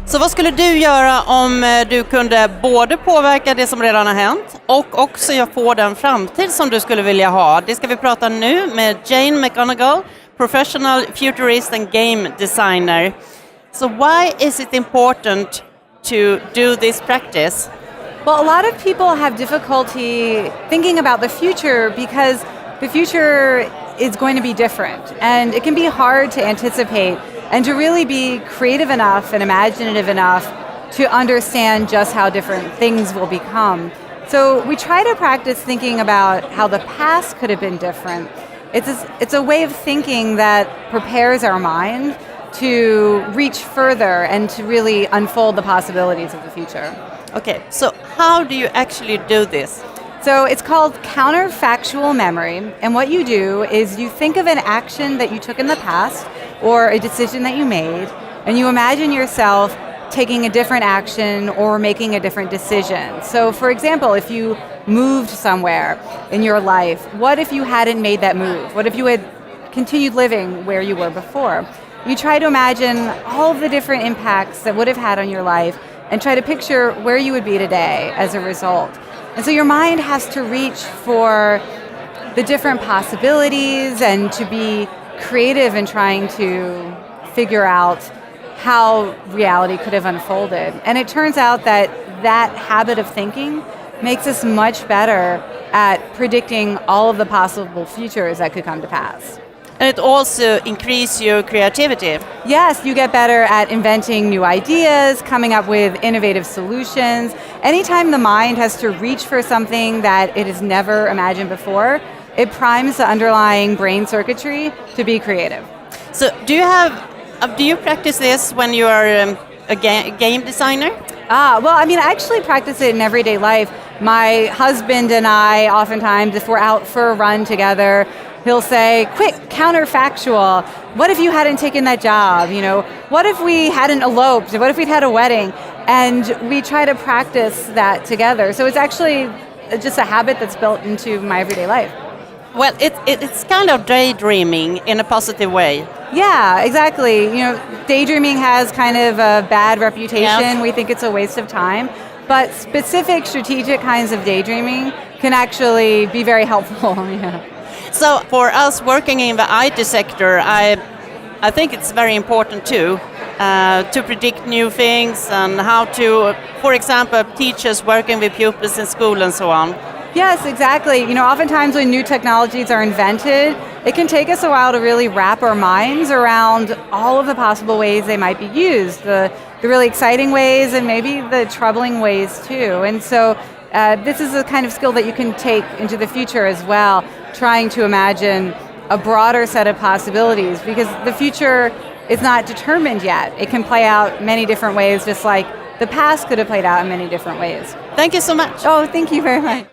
Så vad skulle du göra om du kunde både påverka det som redan har hänt och också få den framtid som du skulle vilja ha? Det ska vi prata nu med Jane McGonigal, professional futurist and game designer. So why is it important to do this practice? Well, a lot of people have difficulty thinking about the future because the future is going to be different, and it can be hard to anticipate and to really be creative enough and imaginative enough to understand just how different things will become. So we try to practice thinking about how the past could have been different. It's a way of thinking that prepares our mind to reach further and to really unfold the possibilities of the future. Okay, so how do you actually do this? So it's called counterfactual memory, and what you do is you think of an action that you took in the past or a decision that you made, and you imagine yourself taking a different action or making a different decision. So for example, if you moved somewhere in your life, what if you hadn't made that move? What if you had continued living where you were before? You try to imagine all of the different impacts that would have had on your life and try to picture where you would be today as a result. And so your mind has to reach for the different possibilities and to be creative in trying to figure out how reality could have unfolded. And it turns out that that habit of thinking makes us much better at predicting all of the possible futures that could come to pass. And it also increases your creativity. Yes, you get better at inventing new ideas, coming up with innovative solutions. Anytime the mind has to reach for something that it has never imagined before, it primes the underlying brain circuitry to be creative. So do you practice this when you are a game designer? Well, I mean, I actually practice it in everyday life. My husband and I, oftentimes, if we're out for a run together, he'll say, quick, counterfactual. What if you hadn't taken that job? You know, what if we hadn't eloped? What if we'd had a wedding? And we try to practice that together. So it's actually just a habit that's built into my everyday life. Well, it's kind of daydreaming in a positive way. Yeah, exactly. You know, daydreaming has kind of a bad reputation. Yes. We think it's a waste of time. But specific strategic kinds of daydreaming can actually be very helpful. Yeah. So for us working in the IT sector, I think it's very important too to predict new things and how to, for example, teachers working with pupils in school and so on. Yes, exactly. You know, oftentimes when new technologies are invented, it can take us a while to really wrap our minds around all of the possible ways they might be used, the really exciting ways and maybe the troubling ways too. And so this is a kind of skill that you can take into the future as well, trying to imagine a broader set of possibilities, because the future is not determined yet. It can play out many different ways, just like the past could have played out in many different ways. Thank you so much. Oh, thank you very much.